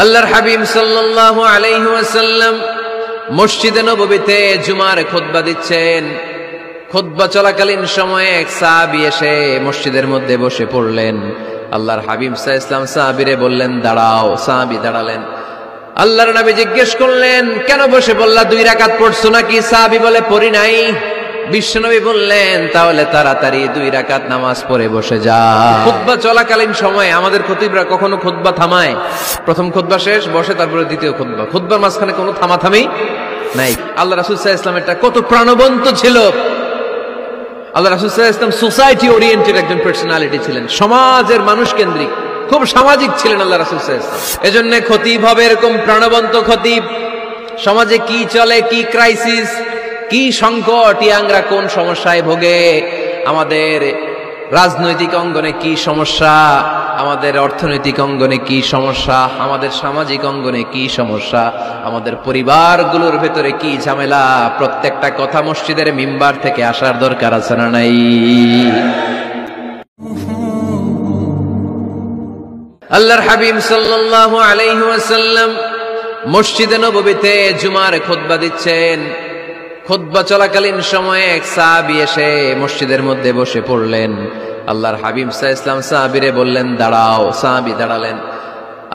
আল্লাহর হাবিব সাল্লাল্লাহু আলাইহি ওয়াসাল্লাম মসজিদে নববীতে জুমার খুতবা দিচ্ছেন। খুতবা চলাকালীন সময়ে এক সাহাবী এসে মসজিদের মধ্যে বসে পড়লেন। আল্লাহর হাবিব সাল্লাল্লাহু আলাইহি ওয়াসাল্লাম সাহাবীরে বললেন, দাঁড়াও। সাহাবী দাঁড়ালেন। আল্লাহর নবী জিজ্ঞেস করলেন, কেন বসে পড়লা? 2 রাকাত পড়ছো নাকি? সাহাবী বলে, পড়ি নাই। বিশ্বনবী বললেন, তাহলে তাড়াতাড়ি 2 রাকাত নামাজ পড়ে বসে যা। খুতবা চলাকালীন সময়ে আমাদের খতিবরা কখনো খুতবা থামায়? প্রথম খুতবা শেষ, বসে, তারপরে দ্বিতীয় খুতবা। খুতবার মাঝখানে কোনো থামাথামি নাই। আল্লাহ রাসূল সাল্লাল্লাহু আলাইহি ওয়াসাল্লাম এটা কত প্রাণবন্ত ছিল। আল্লাহ রাসূল সাল্লাল্লাহু আলাইহি ওয়াসাল্লাম সোসাইটি ওরিয়েন্টেড একজন পার্সোনালিটি ছিলেন, সমাজের মানুষ কেন্দ্রিক, খুব সামাজিক ছিলেন আল্লাহ রাসূল সাল্লাল্লাহু আলাইহি ওয়াসাল্লাম। এজন্য খতিব হবে এরকম প্রাণবন্ত খতিব। সমাজে কি চলে, কি ক্রাইসিস, কি সংকট, ইয়াংরা কোন সমস্যায় ভোগে, আমাদের রাজনৈতিক অঙ্গনে কি সমস্যা, আমাদের অর্থনৈতিক অঙ্গনে কি সমস্যা, আমাদের সামাজিক অঙ্গনে কি সমস্যা, আমাদের পরিবারগুলোর ভেতরে কি ঝামেলা, প্রত্যেকটা কথা মসজিদের মিম্বার থেকে আসার দরকার আছে না নাই? আল্লাহর হাবিব সাল্লাল্লাহু আলাইহি ওয়াসাল্লাম মসজিদে নববীতে জুমার খুতবা দিচ্ছেন। খুতবা চলাকালীন সময়ে এক সাহাবী এসে মসজিদের মধ্যে বসে পড়লেন। আল্লাহর হাবিব সাল্লাল্লাহু আলাইহি ওয়াসাল্লাম সাহাবীরে বললেন, দাঁড়াও। সাহাবী দাঁড়ালেন।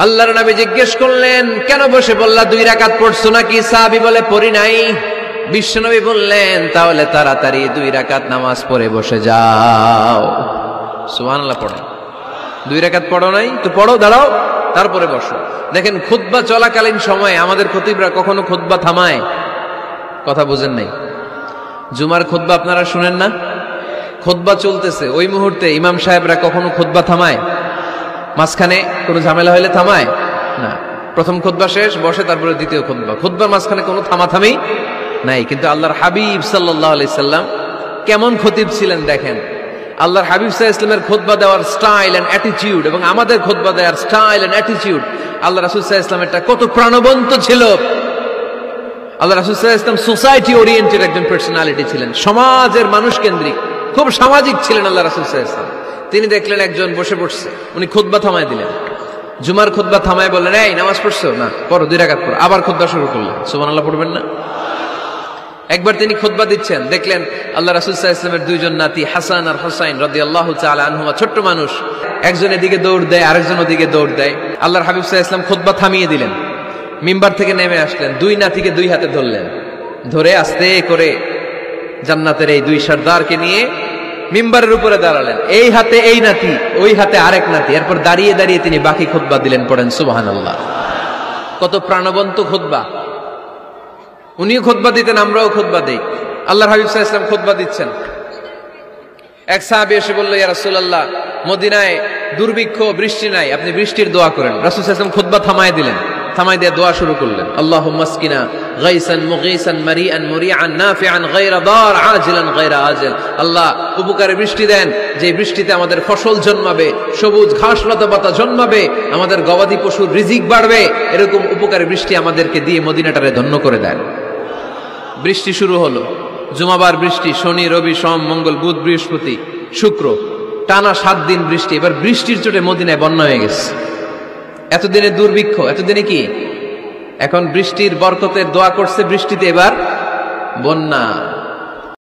আল্লাহর নবী জিজ্ঞেস করলেন, কেন বসে পড়লা? 2 রাকাত পড়ছো নাকি? সাহাবী বলে, পড়ি নাই। বিশ্বনবী বললেন, তাহলে তাড়াতাড়ি 2 রাকাত নামাজ পড়ে বসে যাও। সুবহানাল্লাহ পড়ো। 2 রাকাত পড়ো নাই তো পড়ো, দাঁড়াও, তারপরে বসো। দেখেন, খুতবা চলাকালীন সময়ে আমাদের খতিবরা কখনো খুতবা থামায়? কথা বুঝেন নাই? জুমার খুতবা আপনারা শুনেন না? খুতবা চলতেছে, ওই মুহূর্তে ইমাম সাহেবরা কখনো খুতবা থামায়? মাঝখানে কোনো ঝামেলা হলে থামায় না। প্রথম খুতবা শেষ, বসে, তারপরে দ্বিতীয় খুতবা। খুতবার মাঝখানে কোনো থামাথামি নাই। কিন্তু আল্লাহর হাবিব সাল্লাল্লাহু আলাইহি সাল্লাম কেমন খতিব ছিলেন দেখেন। আল্লাহর হাবিব সাল্লাল্লাহু আলাইহি ওয়াসাল্লামের খুতবা দেওয়ার স্টাইল এন্ড অ্যাটিটিউড এবং আমাদের খুতবা দেওয়ার স্টাইল এন্ড অ্যাটিটিউড, আল্লাহ রাসূল সাল্লাল্লাহু আলাইহি ওয়াসাল্লাম এটা কত প্রাণবন্ত ছিল। আল্লাহ রাসূল সাল্লাল্লাহু আলাইহি ওয়াসাল্লাম সোসাইটি ওরিয়েন্টেড একজন পার্সোনালিটি ছিলেন, সমাজের মানুষ কেন্দ্রিক, খুব সামাজিক ছিলেন আল্লাহ রাসূল সাল্লাল্লাহু আলাইহি ওয়াসাল্লাম। তিনি দেখলেন একজন বসে পড়ছে, উনি খুতবা থামায় দিলেন। জুমার খুতবা থামায় বললেন, এই নামাজ পড়ছো না? পড়ো, 2 রাকাত পড়ো। আবার খুতবা শুরু করলেন। সুবহানাল্লাহ পড়বেন না? একবার তিনি খুতবা দিচ্ছেন, দেখলেন আল্লাহ রাসূল সাল্লাল্লাহু আলাইহি ওয়াসাল্লামের 2 জন নাতি হাসান আর হুসাইন রাদিয়াল্লাহু তাআলা আনহুমা, ছোট্ট মানুষ, একজন এদিকে দৌড় দেয়, আরেকজন ওদিকে দৌড় দেয়। আল্লাহর হাবিব সাল্লাল্লাহু আলাইহি ওয়াসাল্লাম খুতবা থামিয়ে দিলেন, মিম্বার থেকে নেমে আসলেন, 2 নাতিকে 2 হাতে ধরলেন, ধরে আস্তে করে জান্নাতের এই 2 সর্দারকে নিয়ে মিম্বারের উপরে দাঁড়ালেন। এই হাতে এই নাতি, ওই হাতে আরেক নাতি। এরপর দাঁড়িয়ে দাঁড়িয়ে তিনি বাকি খুতবা দিলেন। পড়েন সুবহানাল্লাহ। কত প্রাণবন্ত খুতবা। উনিও খুতবা দিতেন, আমরাও খুতবা দেই। আল্লাহর হাবিব সাল্লাল্লাহু আলাইহি ওয়াসাল্লাম খুতবা দিচ্ছেন। এক সাহাবী এসে বলল, ইয়া রাসূলুল্লাহ, মদিনায় দুর্ভিক্ষ, বৃষ্টি নাই, আপনি বৃষ্টির দোয়া করেন। রাসূল সাল্লাল্লাহু আলাইহি ওয়াসাল্লাম খুতবা থামায় দিলেন, থামাই দিয়ে দোয়া শুরু করলেন। আল্লাহুম্মা আসকিনা গাইসান মুগীসান মারিআন মুরিআন নাফিআন গায়রা দার আজিলান গায়রা আজিল। আল্লাহ, উপকারে বৃষ্টি দেন, যে বৃষ্টিতে আমাদের ফসল জন্মাবে, সবুজ ঘাস লতা পাতা জন্মাবে, আমাদের গবাদি পশুর রিজিক বাড়বে, এরকম উপকারে বৃষ্টি আমাদেরকে দিয়ে মদিনাটারে ধন্য করে দেন। বৃষ্টি শুরু হলো। জুমাবার বৃষ্টি, শনি রবি সোম মঙ্গল বুধ বৃহস্পতি শুক্র, টানা 7 দিন বৃষ্টি। এবার বৃষ্টির চোটে মদিনায় বন্যা হয়ে গেছে। এতদিনে দুর্ভিক্ষ, এতদিনে কি? এখন বৃষ্টির বরকতের দোয়া করছে, বৃষ্টিতে এবার বন্যা।